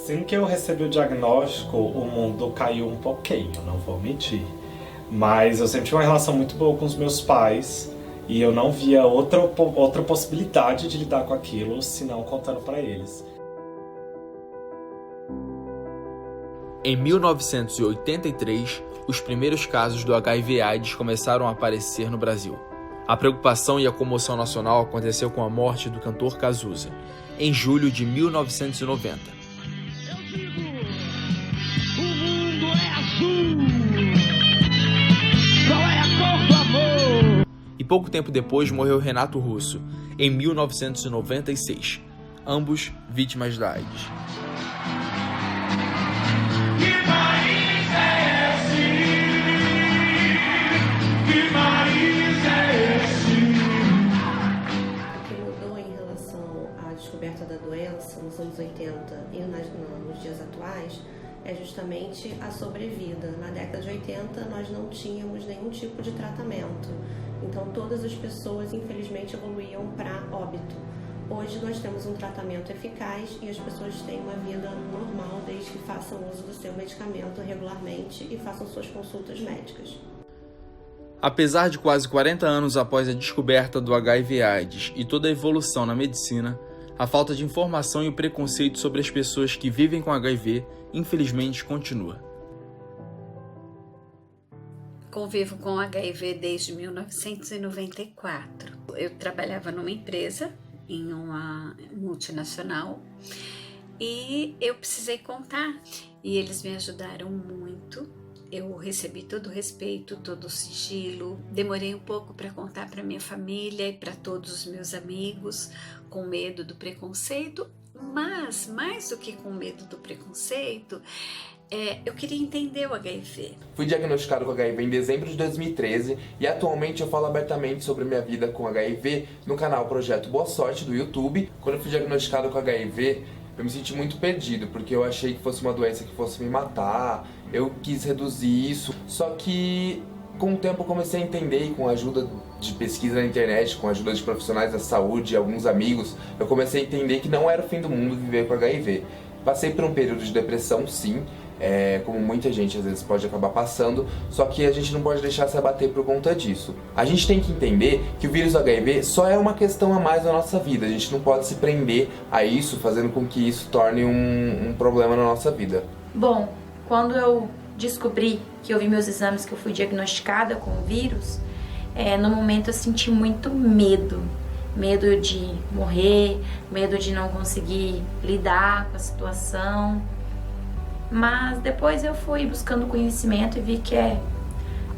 Assim que eu recebi o diagnóstico, o mundo caiu um pouquinho, não vou mentir. Mas eu sempre tive uma relação muito boa com os meus pais e eu não via outra possibilidade de lidar com aquilo, senão contando para eles. Em 1983, os primeiros casos do HIV/AIDS começaram a aparecer no Brasil. A preocupação e a comoção nacional aconteceu com a morte do cantor Cazuza, em julho de 1990. Eu digo, o mundo é azul. Qual é a cor do amor? E pouco tempo depois morreu Renato Russo, em 1996, ambos vítimas da AIDS. Que país é esse? Que país é esse? O que mudou em relação à descoberta da doença nos anos 80 e nos dias atuais é justamente a sobrevida. Na década de 80 nós não tínhamos nenhum tipo de tratamento, então todas as pessoas infelizmente evoluíam para óbito. Hoje nós temos um tratamento eficaz e as pessoas têm uma vida normal desde que façam uso do seu medicamento regularmente e façam suas consultas médicas. Apesar de quase 40 anos após a descoberta do HIV/AIDS e toda a evolução na medicina, a falta de informação e o preconceito sobre as pessoas que vivem com HIV, infelizmente, continua. Convivo com HIV desde 1994. Eu trabalhava numa empresa, em uma multinacional, e eu precisei contar, e eles me ajudaram muito. Eu recebi todo o respeito, todo o sigilo. Demorei um pouco para contar para minha família e para todos os meus amigos, com medo do preconceito, mas mais do que com medo do preconceito, eu queria entender o HIV. Fui diagnosticado com HIV em dezembro de 2013 e atualmente eu falo abertamente sobre minha vida com HIV no canal Projeto Boa Sorte do YouTube. Quando eu fui diagnosticado com HIV, eu me senti muito perdido, porque eu achei que fosse uma doença que fosse me matar, eu quis reduzir isso, só que com o tempo eu comecei a entender, e com a ajuda de pesquisa na internet, com a ajuda de profissionais da saúde e alguns amigos, eu comecei a entender que não era o fim do mundo viver com HIV. Passei por um período de depressão, sim, como muita gente às vezes pode acabar passando, só que a gente não pode deixar se abater por conta disso. A gente tem que entender que o vírus HIV só é uma questão a mais na nossa vida, a gente não pode se prender a isso, fazendo com que isso torne um problema na nossa vida. Bom, quando eu descobri que eu vi meus exames, que eu fui diagnosticada com o vírus, no momento eu senti muito medo. Medo de morrer, medo de não conseguir lidar com a situação. Mas depois eu fui buscando conhecimento e vi que é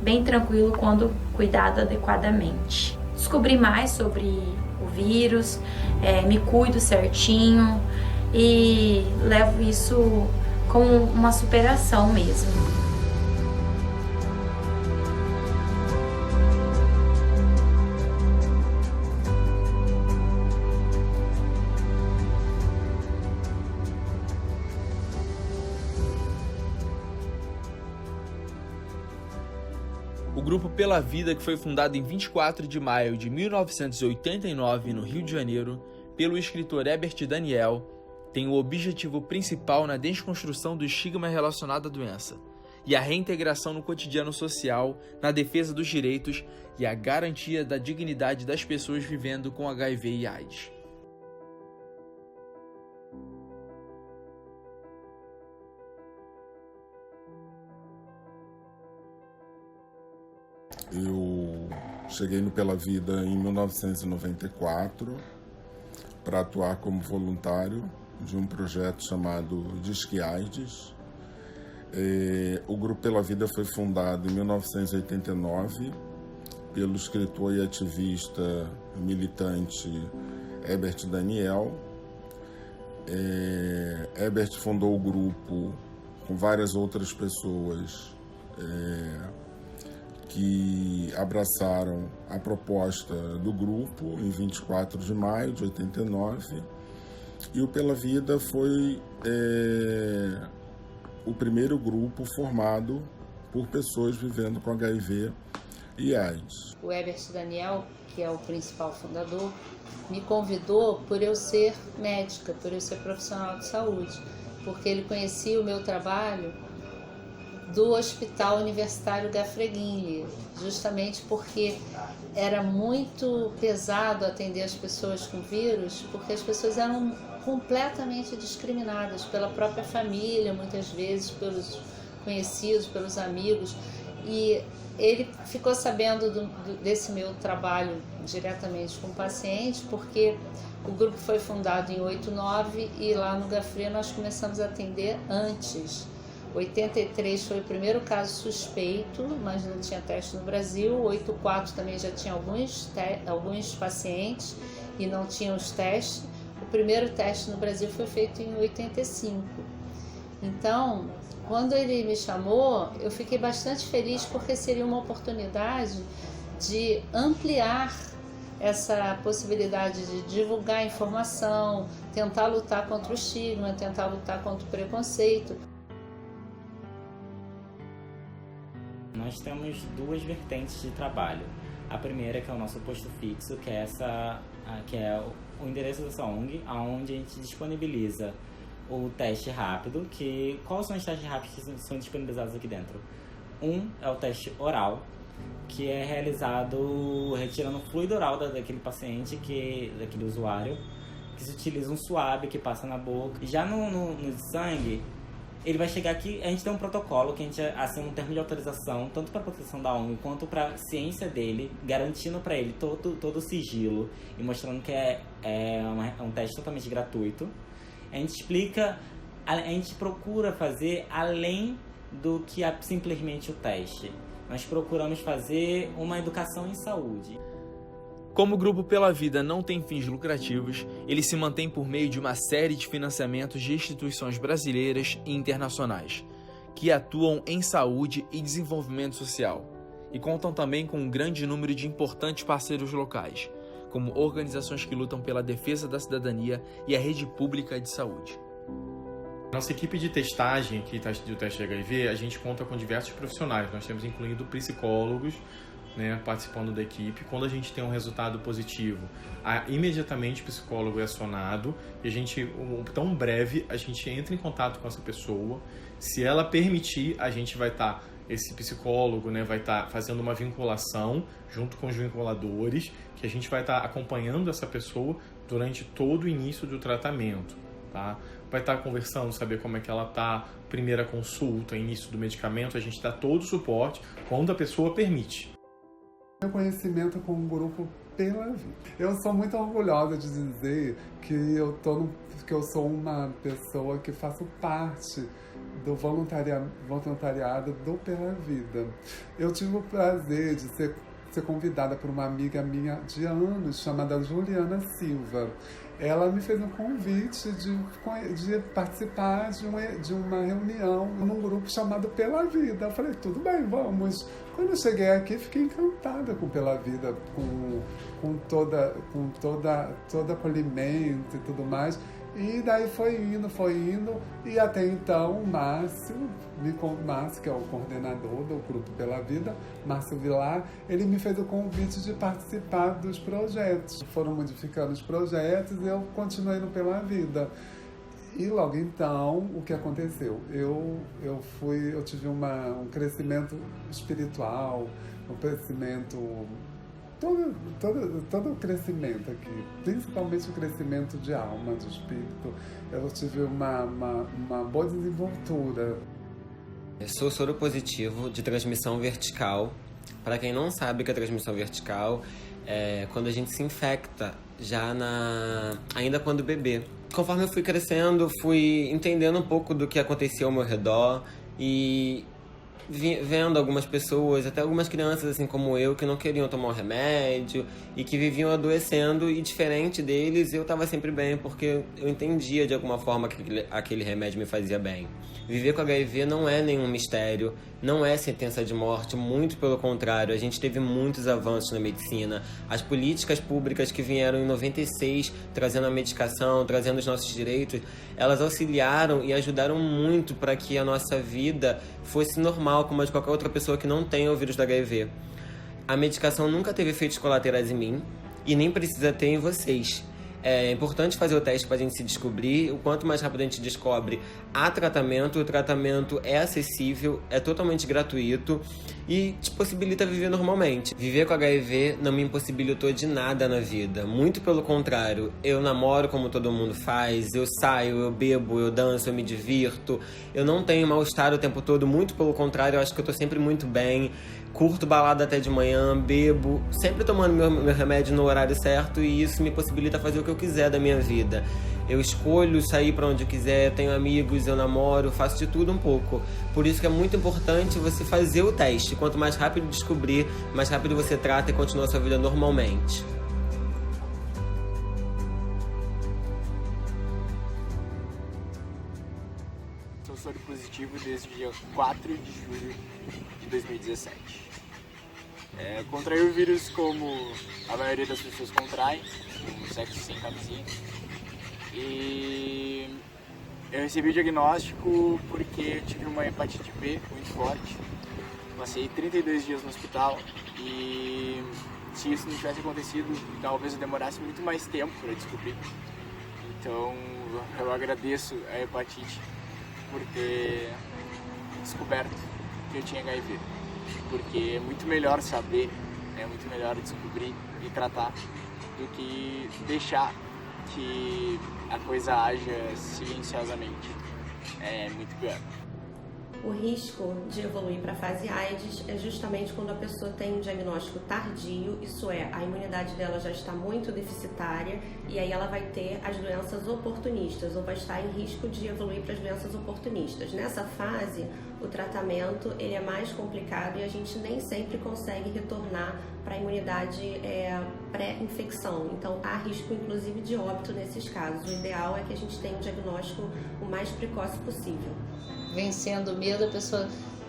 bem tranquilo quando cuidado adequadamente. Descobri mais sobre o vírus, me cuido certinho e levo isso como uma superação mesmo. O Grupo Pela Vida, que foi fundado em 24 de maio de 1989 no Rio de Janeiro, pelo escritor Herbert Daniel, tem o objetivo principal na desconstrução do estigma relacionado à doença e a reintegração no cotidiano social, na defesa dos direitos e a garantia da dignidade das pessoas vivendo com HIV e AIDS. Eu cheguei no Pela Vida em 1994 para atuar como voluntário de um projeto chamado Disque AIDS. O Grupo Pela Vida foi fundado em 1989 pelo escritor e ativista militante Herbert Daniel. Herbert fundou o grupo com várias outras pessoas que abraçaram a proposta do grupo em 24 de maio de 89, e o Pela Vida foi o primeiro grupo formado por pessoas vivendo com HIV e AIDS. O Herbert Daniel, que é o principal fundador, me convidou por eu ser médica, por eu ser profissional de saúde, porque ele conhecia o meu trabalho do Hospital Universitário Gafreguinli, justamente porque era muito pesado atender as pessoas com vírus, porque as pessoas eram completamente discriminadas pela própria família, muitas vezes pelos conhecidos, pelos amigos, e ele ficou sabendo desse meu trabalho diretamente com o paciente, porque o grupo foi fundado em 89 e lá no Gafre nós começamos a atender antes. 83 foi o primeiro caso suspeito, mas não tinha teste no Brasil. 84 também já tinha alguns pacientes e não tinha os testes. O primeiro teste no Brasil foi feito em 85. Então, quando ele me chamou, eu fiquei bastante feliz porque seria uma oportunidade de ampliar essa possibilidade de divulgar informação, tentar lutar contra o estigma, tentar lutar contra o preconceito. Nós temos duas vertentes de trabalho. A primeira, que é o nosso posto fixo, que é o endereço da ONG, onde a gente disponibiliza o teste rápido. Quais são os testes rápidos que são disponibilizados aqui dentro? Um é o teste oral, que é realizado retirando o fluido oral daquele paciente, daquele usuário, que se utiliza um suave que passa na boca. Já no sangue, ele vai chegar aqui, a gente tem um protocolo que a gente assina um termo de autorização, tanto para a proteção da ONG quanto para a ciência dele, garantindo para ele todo o sigilo e mostrando que é um teste totalmente gratuito. A gente explica, a gente procura fazer além do que simplesmente o teste. Nós procuramos fazer uma educação em saúde. Como o Grupo Pela Vida não tem fins lucrativos, ele se mantém por meio de uma série de financiamentos de instituições brasileiras e internacionais, que atuam em saúde e desenvolvimento social, e contam também com um grande número de importantes parceiros locais, como organizações que lutam pela defesa da cidadania e a rede pública de saúde. Nossa equipe de testagem aqui do teste de HIV, a gente conta com diversos profissionais. Nós temos incluindo psicólogos, né, participando da equipe. Quando a gente tem um resultado positivo, imediatamente o psicólogo é acionado e tão breve, a gente entra em contato com essa pessoa. Se ela permitir, a gente vai estar, esse psicólogo, né, vai estar fazendo uma vinculação junto com os vinculadores, que a gente vai estar acompanhando essa pessoa durante todo o início do tratamento. Tá? Vai estar conversando, saber como é que ela está, primeira consulta, início do medicamento, a gente dá todo o suporte quando a pessoa permite. Meu conhecimento com o Grupo Pela Vida. Eu sou muito orgulhosa de dizer que eu sou uma pessoa que faço parte do voluntariado do Pela Vida. Eu tive o prazer de ser convidada por uma amiga minha de anos, chamada Juliana Silva. Ela me fez um convite de participar de uma reunião num grupo chamado Pela Vida. Eu falei, tudo bem, vamos. Quando eu cheguei aqui, fiquei encantada com Pela Vida, com todo acolhimento e tudo mais. E daí foi indo, e até então o Márcio, que é o coordenador do Grupo Pela Vida, Márcio Vilar, ele me fez o convite de participar dos projetos. Foram modificando os projetos e eu continuei no Pela Vida. E logo então, o que aconteceu? Eu tive um crescimento espiritual, um crescimento... Todo o crescimento aqui, principalmente o crescimento de alma, de espírito, eu tive uma boa desenvoltura. Eu sou soro positivo de transmissão vertical. Para quem não sabe o que é transmissão vertical, é quando a gente se infecta ainda quando bebê. Conforme eu fui crescendo, fui entendendo um pouco do que acontecia ao meu redor e vendo algumas pessoas, até algumas crianças assim como eu, que não queriam tomar o remédio e que viviam adoecendo, e diferente deles eu estava sempre bem, porque eu entendia de alguma forma que aquele remédio me fazia bem. Viver com HIV não é nenhum mistério, não é sentença de morte, muito pelo contrário, a gente teve muitos avanços na medicina. As políticas públicas que vieram em 96, trazendo a medicação, trazendo os nossos direitos, elas auxiliaram e ajudaram muito para que a nossa vida fosse normal, como a de qualquer outra pessoa que não tenha o vírus do HIV. A medicação nunca teve efeitos colaterais em mim e nem precisa ter em vocês. É importante fazer o teste para a gente se descobrir. O quanto mais rápido a gente descobre, há tratamento. O tratamento é acessível, é totalmente gratuito e te possibilita viver normalmente. Viver com HIV não me impossibilitou de nada na vida. Muito pelo contrário, eu namoro como todo mundo faz, eu saio, eu bebo, eu danço, eu me divirto. Eu não tenho mal-estar o tempo todo, muito pelo contrário, eu acho que eu tô sempre muito bem. Curto balada até de manhã, bebo, sempre tomando meu remédio no horário certo, e isso me possibilita fazer o que eu quiser da minha vida. Eu escolho sair para onde eu quiser, tenho amigos, eu namoro, faço de tudo um pouco. Por isso que é muito importante você fazer o teste. Quanto mais rápido descobrir, mais rápido você trata e continua a sua vida normalmente. Sou soro positivo desde o dia 4 de julho de 2017. Contraí o vírus como a maioria das pessoas contrai, no sexo sem camisinha. E eu recebi o diagnóstico porque eu tive uma hepatite B muito forte. Passei 32 dias no hospital e se isso não tivesse acontecido, talvez eu demorasse muito mais tempo para descobrir. Então eu agradeço a hepatite por ter descoberto que eu tinha HIV. Porque é muito melhor saber, é muito melhor descobrir e tratar do que deixar que a coisa haja silenciosamente. É muito pior. O risco de evoluir para a fase AIDS é justamente quando a pessoa tem um diagnóstico tardio, isso é, a imunidade dela já está muito deficitária e aí ela vai ter as doenças oportunistas ou vai estar em risco de evoluir para as doenças oportunistas. Nessa fase, o tratamento ele é mais complicado e a gente nem sempre consegue retornar para a imunidade pré-infecção. Então, há risco inclusive de óbito nesses casos. O ideal é que a gente tenha um diagnóstico o mais precoce possível. Vencendo o medo, a pessoa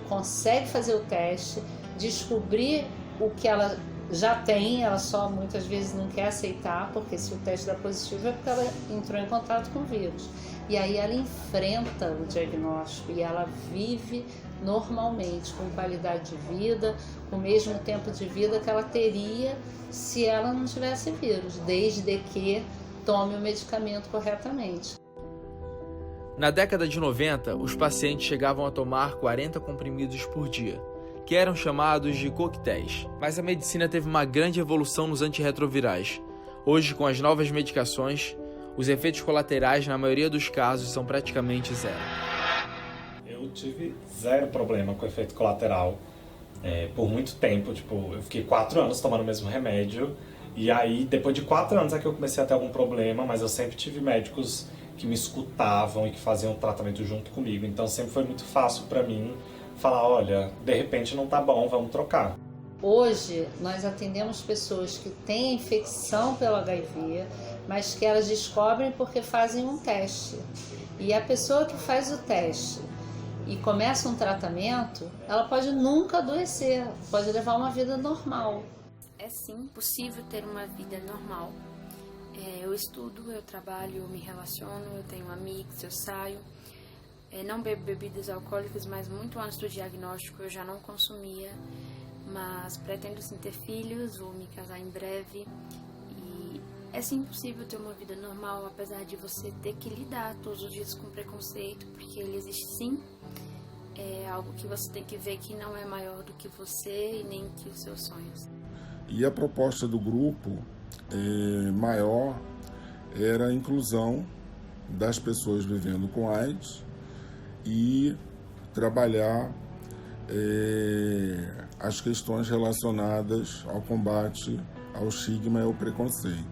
consegue fazer o teste, descobrir o que ela já tem, ela só muitas vezes não quer aceitar, porque se o teste dá positivo é porque ela entrou em contato com o vírus. E aí ela enfrenta o diagnóstico e ela vive normalmente, com qualidade de vida, com o mesmo tempo de vida que ela teria se ela não tivesse vírus, desde que tome o medicamento corretamente. Na década de 90, os pacientes chegavam a tomar 40 comprimidos por dia, que eram chamados de coquetéis. Mas a medicina teve uma grande evolução nos antirretrovirais. Hoje, com as novas medicações, os efeitos colaterais, na maioria dos casos, são praticamente zero. Eu tive zero problema com efeito colateral por muito tempo. Eu fiquei 4 anos tomando o mesmo remédio. E aí, depois de 4 anos é que eu comecei a ter algum problema, mas eu sempre tive médicos que me escutavam e que faziam o tratamento junto comigo. Então sempre foi muito fácil para mim falar, olha, de repente não tá bom, vamos trocar. Hoje nós atendemos pessoas que têm infecção pelo HIV, mas que elas descobrem porque fazem um teste. E a pessoa que faz o teste e começa um tratamento, ela pode nunca adoecer, pode levar uma vida normal. É sim possível ter uma vida normal. Eu estudo, eu trabalho, eu me relaciono, eu tenho amigos, eu saio. Não bebo bebidas alcoólicas, mas muito antes do diagnóstico eu já não consumia. Mas pretendo sim ter filhos, vou me casar em breve. E é sim possível ter uma vida normal, apesar de você ter que lidar todos os dias com preconceito, porque ele existe sim. É algo que você tem que ver que não é maior do que você e nem que os seus sonhos. E a proposta do grupo maior era a inclusão das pessoas vivendo com AIDS e trabalhar as questões relacionadas ao combate ao estigma e ao preconceito.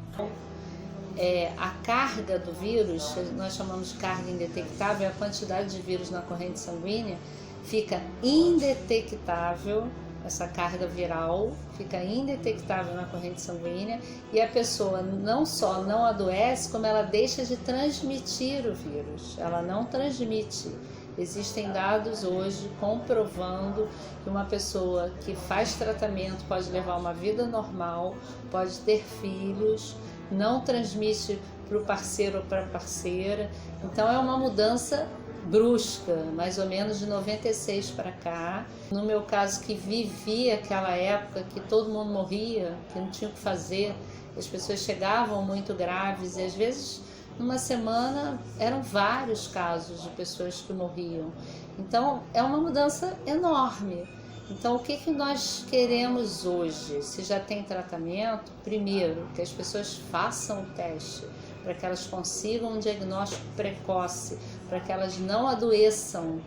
A carga do vírus, nós chamamos de carga indetectável, a quantidade de vírus na corrente sanguínea fica indetectável. Essa carga viral fica indetectável na corrente sanguínea e a pessoa não só não adoece, como ela deixa de transmitir o vírus. Ela não transmite. Existem dados hoje comprovando que uma pessoa que faz tratamento pode levar uma vida normal, pode ter filhos, não transmite para o parceiro ou para a parceira. Então é uma mudança brusca, mais ou menos de 96 para cá. No meu caso, que vivi aquela época que todo mundo morria, que não tinha o que fazer, as pessoas chegavam muito graves e às vezes numa semana eram vários casos de pessoas que morriam. Então é uma mudança enorme. Então o que nós queremos hoje? Se já tem tratamento, primeiro que as pessoas façam o teste, para que elas consigam um diagnóstico precoce, para que elas não adoeçam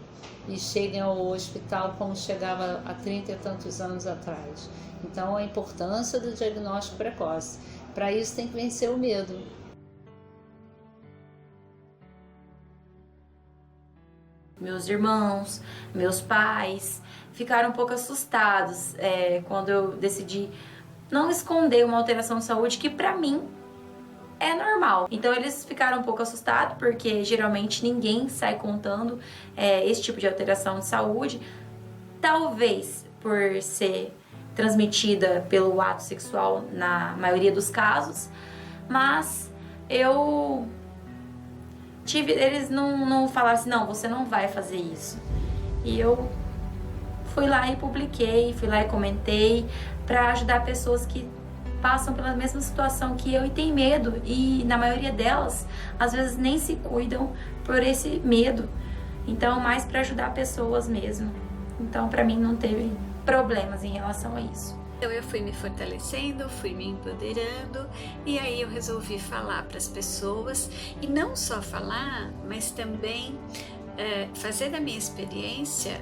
e cheguem ao hospital como chegava há 30 e tantos anos atrás. Então a importância do diagnóstico precoce. Para isso tem que vencer o medo. Meus irmãos, meus pais ficaram um pouco assustados quando eu decidi não esconder uma alteração de saúde que para mim é normal. Então eles ficaram um pouco assustados porque geralmente ninguém sai contando esse tipo de alteração de saúde. Talvez por ser transmitida pelo ato sexual na maioria dos casos, mas eles não falaram assim, não, você não vai fazer isso. E eu fui lá e publiquei, fui lá e comentei para ajudar pessoas que passam pela mesma situação que eu e têm medo. E na maioria delas, às vezes nem se cuidam por esse medo. Então, mais para ajudar pessoas mesmo. Então, para mim não teve problemas em relação a isso. Então eu fui me fortalecendo, fui me empoderando e aí eu resolvi falar para as pessoas e não só falar, mas também fazer da minha experiência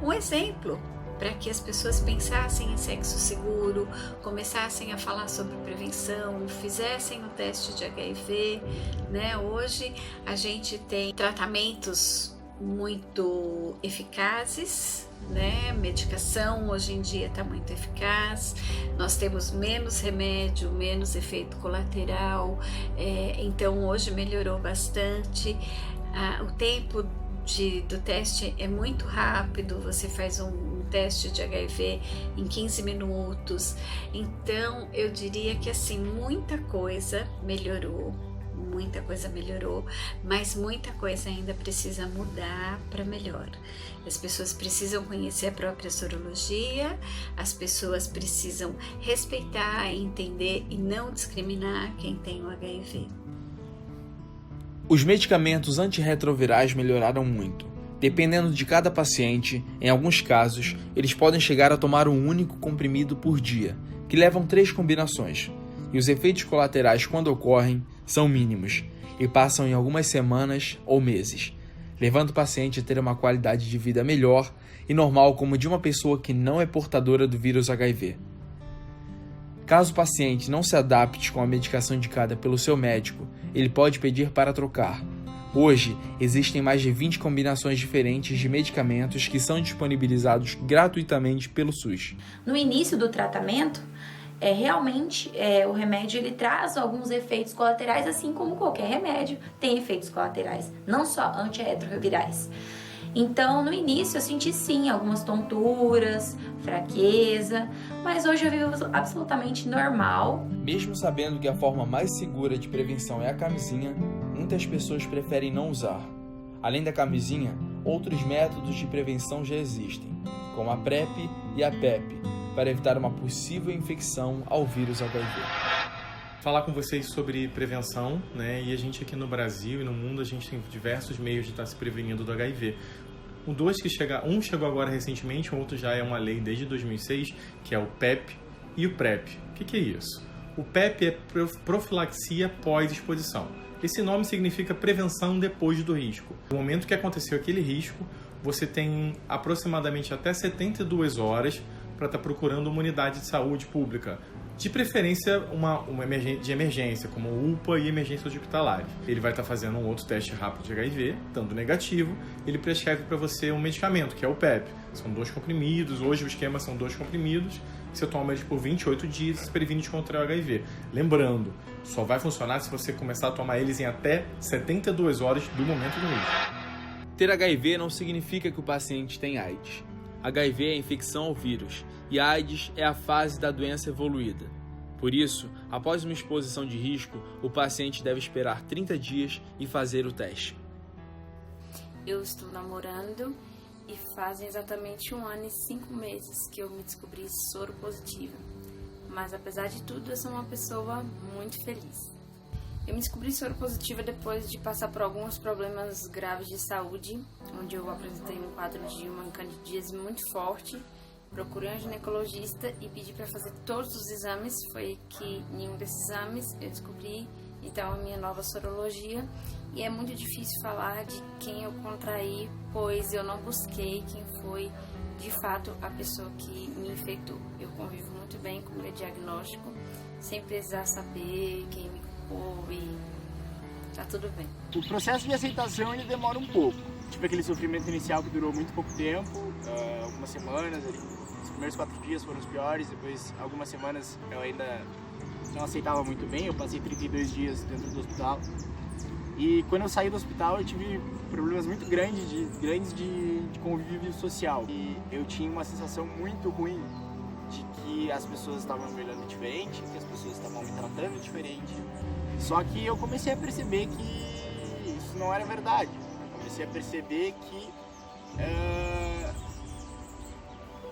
um exemplo para que as pessoas pensassem em sexo seguro, começassem a falar sobre prevenção, fizessem o teste de HIV, né? Hoje a gente tem tratamentos muito eficazes, né? Medicação hoje em dia está muito eficaz, nós temos menos remédio, menos efeito colateral, então hoje melhorou bastante. O tempo do teste é muito rápido, você faz um teste de HIV em 15 minutos, então eu diria que assim, muita coisa melhorou, mas muita coisa ainda precisa mudar para melhor. As pessoas precisam conhecer a própria sorologia, as pessoas precisam respeitar, entender e não discriminar quem tem o HIV. Os medicamentos antirretrovirais melhoraram muito. Dependendo de cada paciente, em alguns casos, eles podem chegar a tomar um único comprimido por dia, que levam 3 combinações. E os efeitos colaterais, quando ocorrem, são mínimos e passam em algumas semanas ou meses, levando o paciente a ter uma qualidade de vida melhor e normal como de uma pessoa que não é portadora do vírus HIV. Caso o paciente não se adapte com a medicação indicada pelo seu médico, ele pode pedir para trocar. Hoje, existem mais de 20 combinações diferentes de medicamentos que são disponibilizados gratuitamente pelo SUS. No início do tratamento, realmente o remédio ele traz alguns efeitos colaterais, assim como qualquer remédio tem efeitos colaterais, não só antirretrovirais. Então, no início eu senti sim algumas tonturas, fraqueza, mas hoje eu vivo absolutamente normal. Mesmo sabendo que a forma mais segura de prevenção é a camisinha, muitas pessoas preferem não usar. Além da camisinha, outros métodos de prevenção já existem, como a PrEP e a PEP, para evitar uma possível infecção ao vírus HIV. Falar com vocês sobre prevenção, né? E a gente aqui no Brasil e no mundo, a gente tem diversos meios de estar se prevenindo do HIV. Um chegou agora recentemente, o outro já é uma lei desde 2006, que é o PEP e o PrEP. O que é isso? O PEP é profilaxia pós-exposição. Esse nome significa prevenção depois do risco. No momento que aconteceu aquele risco, você tem aproximadamente até 72 horas para estar procurando uma unidade de saúde pública, de preferência uma de emergência, como UPA e emergência hospitalar. Ele vai estar fazendo um outro teste rápido de HIV, dando negativo, ele prescreve para você um medicamento, que é o PEP. São 2 comprimidos, hoje o esquema são 2 comprimidos, você toma eles por 28 dias e se previne de contra o HIV. Lembrando, só vai funcionar se você começar a tomar eles em até 72 horas do momento do risco. Ter HIV não significa que o paciente tem AIDS. HIV é a infecção ao vírus e a AIDS é a fase da doença evoluída. Por isso, após uma exposição de risco, o paciente deve esperar 30 dias e fazer o teste. eu estou namorando e fazem exatamente 1 ano e 5 meses que eu me descobri soro positiva. Mas apesar de tudo, eu sou uma pessoa muito feliz. Eu me descobri soro positiva depois de passar por alguns problemas graves de saúde, onde eu apresentei um quadro de uma candidíase muito forte. Procurei um ginecologista e pedi para fazer todos os exames. Foi que nenhum desses exames eu descobri, então, a minha nova sorologia. E é muito difícil falar de quem eu contraí, pois eu não busquei quem foi de fato a pessoa que me infectou. Eu convivo muito bem com o meu diagnóstico, sem precisar saber quem me culpou e tá tudo bem. O processo de aceitação ele demora um pouco. Tive aquele sofrimento inicial que durou muito pouco tempo, algumas semanas ali. Os primeiros 4 dias foram os piores, depois algumas semanas eu ainda não aceitava muito bem. Eu passei 32 dias dentro do hospital. E quando eu saí do hospital eu tive problemas muito grandes de convívio social. E eu tinha uma sensação muito ruim de que as pessoas estavam me olhando diferente, que as pessoas estavam me tratando diferente. Só que eu comecei a perceber que isso não era verdade. Eu comecei a perceber que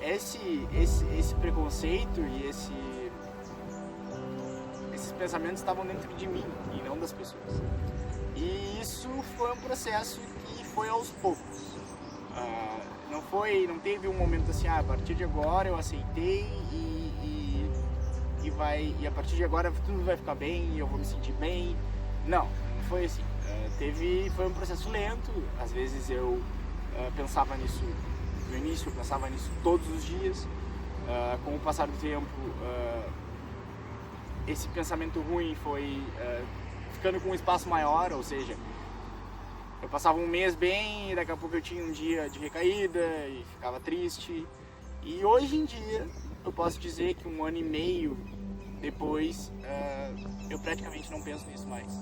esse preconceito e esses pensamentos estavam dentro de mim e não das pessoas. E isso foi um processo que foi aos poucos. Não teve um momento assim, a partir de agora eu aceitei e a partir de agora tudo vai ficar bem e eu vou me sentir bem. Não foi assim. Foi um processo lento. Às vezes eu pensava nisso no início, eu pensava nisso todos os dias. Com o passar do tempo, esse pensamento ruim foi ficando com um espaço maior, ou seja, eu passava um mês bem e daqui a pouco eu tinha um dia de recaída e ficava triste. E hoje em dia eu posso dizer que 1 ano e meio depois eu praticamente não penso nisso mais.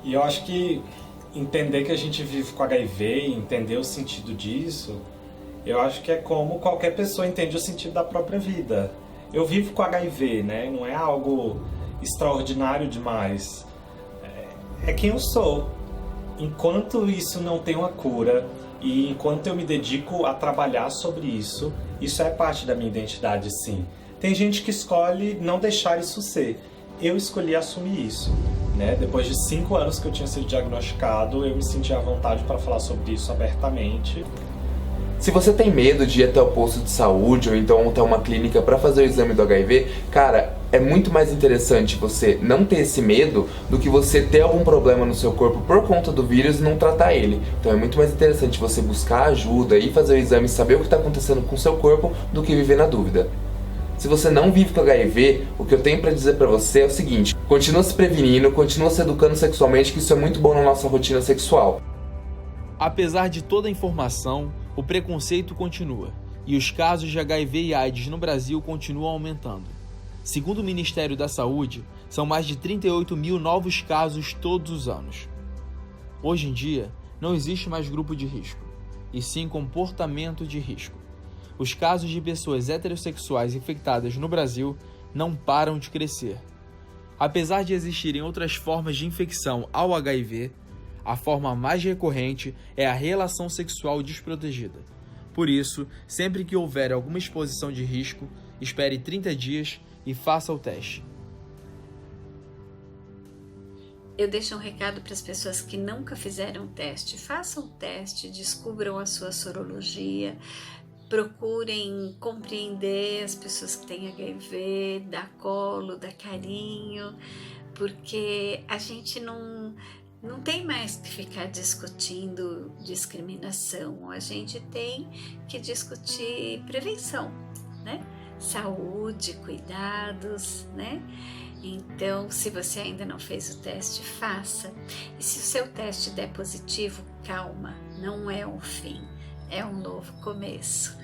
E eu acho que entender que a gente vive com HIV e entender o sentido disso, eu acho que é como qualquer pessoa entende o sentido da própria vida. Eu vivo com HIV, né? Não é algo extraordinário demais. É quem eu sou. Enquanto isso não tem uma cura e enquanto eu me dedico a trabalhar sobre isso, isso é parte da minha identidade, sim. Tem gente que escolhe não deixar isso ser. Eu escolhi assumir isso, né? Depois de 5 anos que eu tinha sido diagnosticado, eu me senti à vontade para falar sobre isso abertamente. Se você tem medo de ir até o posto de saúde ou então até uma clínica para fazer o exame do HIV, cara, é muito mais interessante você não ter esse medo do que você ter algum problema no seu corpo por conta do vírus e não tratar ele. Então é muito mais interessante você buscar ajuda e fazer o exame e saber o que está acontecendo com o seu corpo do que viver na dúvida. Se você não vive com HIV, o que eu tenho para dizer para você é o seguinte: continua se prevenindo, continua se educando sexualmente, que isso é muito bom na nossa rotina sexual. Apesar de toda a informação, o preconceito continua e os casos de HIV e AIDS no Brasil continuam aumentando. Segundo o Ministério da Saúde, são mais de 38 mil novos casos todos os anos. Hoje em dia, não existe mais grupo de risco, e sim comportamento de risco. Os casos de pessoas heterossexuais infectadas no Brasil não param de crescer. Apesar de existirem outras formas de infecção ao HIV, a forma mais recorrente é a relação sexual desprotegida. Por isso, sempre que houver alguma exposição de risco, espere 30 dias e faça o teste. Eu deixo um recado para as pessoas que nunca fizeram o teste. Façam o teste, descubram a sua sorologia, procurem compreender as pessoas que têm HIV, dar colo, dar carinho, porque a gente não tem mais que ficar discutindo discriminação, a gente tem que discutir prevenção, né? Saúde, cuidados, né? Então, se você ainda não fez o teste, faça. E se o seu teste der positivo, calma, não é um fim, é um novo começo.